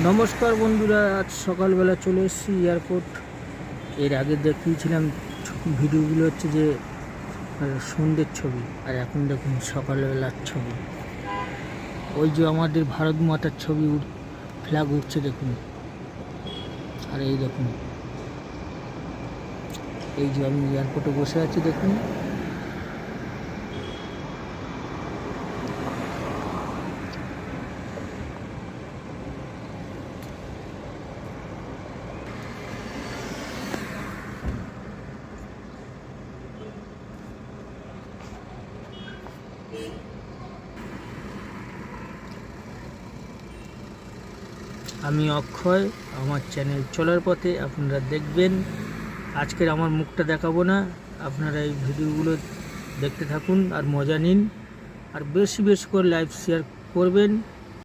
নমস্কার বন্ধুরা, আজ সকালবেলা চলে এসেছি এয়ারপোর্ট। এর আগে দেখিয়েছিলাম ভিডিওগুলো হচ্ছে যে সন্ধ্যের ছবি, আর এখন দেখুন সকালবেলার ছবি। ওই যে আমাদের ভারত মাতার ছবি ফ্ল্যাগ উঠছে দেখুন। আর এই দেখুন, এই যে আমি এয়ারপোর্টে বসে আছি দেখুন। আমি অক্ষয়, আমার চ্যানেল চলার পথে আপনারা দেখবেন। আজকের আমার মুখটা দেখাবো না, আপনারা এই ভিডিওগুলো দেখতে থাকুন আর মজা নিন, আর বেশি বেশি করে লাইভ শেয়ার করবেন।